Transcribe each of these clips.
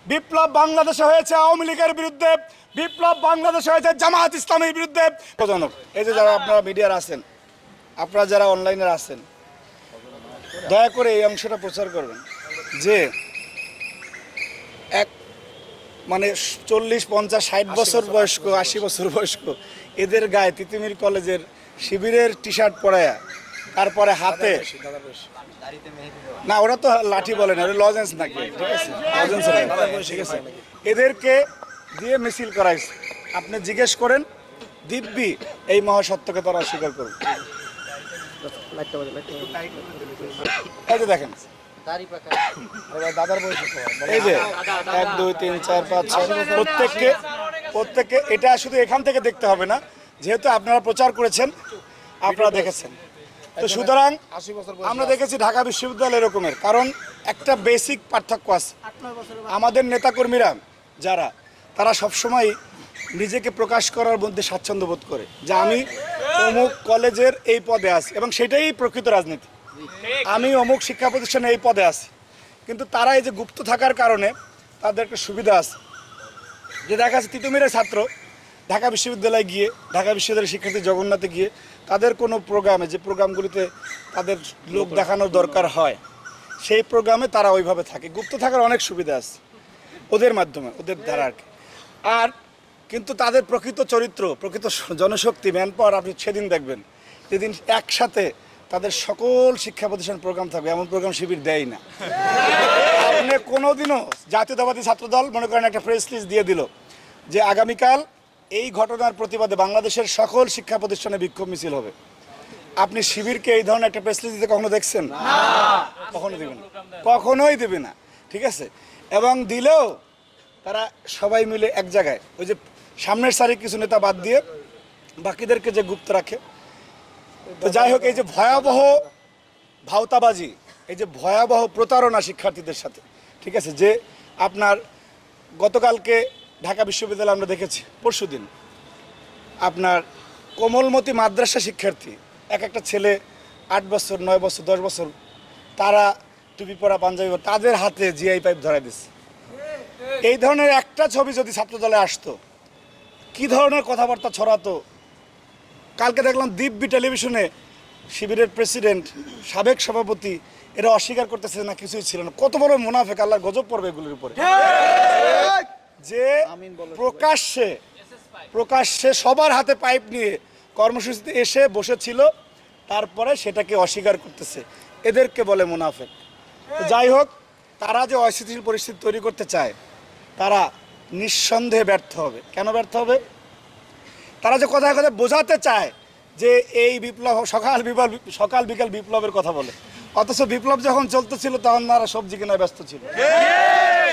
বিপ্লব বাংলাদেশে হয়েছে আওয়ামী লীগের বিরুদ্ধে, বিপ্লব বাংলাদেশে হয়েছে জামাত ইসলামের বিরুদ্ধে। এই যে যারা আপনারা মিডিয়ার আছেন, আপনারা যারা অনলাইনে আছেন, দয়া করে এই অংশটা প্রচার করবেন যে এক মানে 40, 50, 60 বছর বয়স্ক, 80 বছর বয়স্ক এদের গায়ে তিতুমির কলেজের শিবিরের টি শার্ট পরায়া, তারপরে হাতে না, ওরা তো লাঠি বলে না, ওরা লজেন্স নাকি, ঠিক আছে, লজেন্স, ঠিক আছে, এদেরকে দিয়ে মিছিল করাইছে। আপনি জিজ্ঞেস করেন, দিব্যি এই মহাসত্যকে তারা অস্বীকার করবে। এই যে দেখেন, দাদার বয়স এই যে 1, 2, 3, 4, 5, 6 প্রত্যেককে এটা শুধু এখান থেকে দেখতে হবে না, যেহেতু আপনারা প্রচার করেছেন, আপনারা দেখেছেন। তো সুতরাং আমরা দেখেছি ঢাকা বিশ্ববিদ্যালয় এরকমের, কারণ একটা বেসিক পার্থক্য আছে। আমাদের নেতাকর্মীরা যারা, তারা সবসময় নিজেকে প্রকাশ করার মধ্যে স্বাচ্ছন্দ্য বোধ করে যে আমি অমুক কলেজের এই পদে আছি, এবং সেটাই প্রকৃত রাজনীতি। আমি অমুক শিক্ষা প্রতিষ্ঠানে এই পদে আছি, কিন্তু তারা এই যে গুপ্ত থাকার কারণে তাদের একটা সুবিধা আছে, যে দেখা যাচ্ছে তিতুমিরের ছাত্র ঢাকা বিশ্ববিদ্যালয়ে গিয়ে, ঢাকা বিশ্ববিদ্যালয়ের শিক্ষার্থী জগন্নাথে গিয়ে তাদের কোনো প্রোগ্রামে, যে প্রোগ্রামগুলিতে তাদের লোক দেখানোর দরকার হয়, সেই প্রোগ্রামে তারা ওইভাবে থাকে। গুপ্ত থাকার অনেক সুবিধা আছে ওদের মাধ্যমে, ওদের দ্বারা আর কি। আর কিন্তু তাদের প্রকৃত চরিত্র, প্রকৃত জনশক্তি, ম্যান পাওয়ার আপনি সেদিন দেখবেন, যেদিন একসাথে তাদের সকল শিক্ষা প্রতিষ্ঠান প্রোগ্রাম থাকবে। এমন প্রোগ্রাম শিবির দেয় না। আপনি কোনোদিনও জাতীয়তাবাদী ছাত্রদল মনে করেন একটা প্রেস লিস্ট দিয়ে দিল যে আগামীকাল এই ঘটনার প্রতিবাদে বাংলাদেশের সকল শিক্ষা প্রতিষ্ঠানে বিক্ষোভ মিছিল হবে, আপনি শিবিরকে এই ধরনের একটা প্রেস লিস্ট দিতে কখনো দেখছেন? কখনো দেবে না, কখনোই দেবে না, ঠিক আছে। এবং দিলেও তারা সবাই মিলে এক জায়গায়, ওই যে সামনের সারির কিছু নেতা বাদ দিয়ে বাকিদেরকে যে গুপ্ত রাখে। তো যাই হোক, এই যে ভয়াবহ ভাওতাবাজি, এই যে ভয়াবহ প্রতারণা শিক্ষার্থীদের সাথে, ঠিক আছে, যে আপনার গতকালকে ঢাকা বিশ্ববিদ্যালয়ে আমরা দেখেছি, পরশুদিন আপনার কোমলমতি মাদ্রাসা শিক্ষার্থী, একটা ছেলে 8 বছর, 9 বছর, 10 বছর, তারা টুপি পরা, পাঞ্জাবি পরা, তাদের হাতে জিআই পাইপ ধরাই দিচ্ছে। এই ধরনের একটা ছবি যদি ছাত্রদলে আসতো, কি ধরনের কথাবার্তা ছড়াতো। কালকে দেখলাম দিব্যি টেলিভিশনে শিবিরের প্রেসিডেন্ট, সাবেক সভাপতি, এরা অস্বীকার করতেছে না কিছুই ছিল না। কত বড় মুনাফেক, আল্লাহর গজব পড়বে এগুলোর উপরে, যে প্রকাশ্যে সবার হাতে পাইপ নিয়ে কর্মসূচিতে এসে বসেছিল, তারপরে সেটাকে অস্বীকার করতেছে। এদেরকে বলে মুনাফেক। যাই হোক, তারা যে অস্থিতিশীল পরিস্থিতি তৈরি করতে চায়, তারা নিঃসন্দেহে ব্যর্থ হবে। কেন ব্যর্থ হবে? তারা যে কথায় কথায় বোঝাতে চায় যে এই বিপ্লব সকাল বিকাল বিপ্লবের কথা বলে, অথচ বিপ্লব যখন চলতেছিল তখন তারা সবজি কেনায় ব্যস্ত ছিল।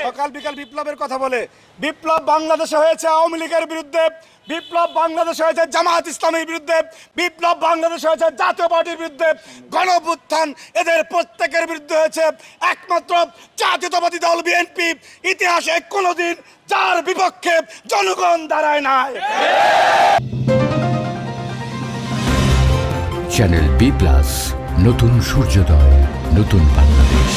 সকাল বিকাল বিপ্লবের কথা বলে। বিপ্লব বাংলাদেশে হয়েছে আওয়ামী লীগের বিরুদ্ধে, বিপ্লব বাংলাদেশে হয়েছে জামাত ইসলামের বিরুদ্ধে, বিপ্লব বাংলাদেশে হয়েছে জাতীয় পার্টির বিরুদ্ধে, গণঅভ্যুত্থান এদের প্রত্যেকের বিরুদ্ধে হয়েছে। একমাত্র জাতীয়তাবাদী দল বিএনপি ইতিহাসে কোনোদিন যার বিপক্ষে জনগণ দাঁড়ায় নাই। চ্যানেল বি+, নতুন সূর্যোদয়, নতুন বাংলাদেশ।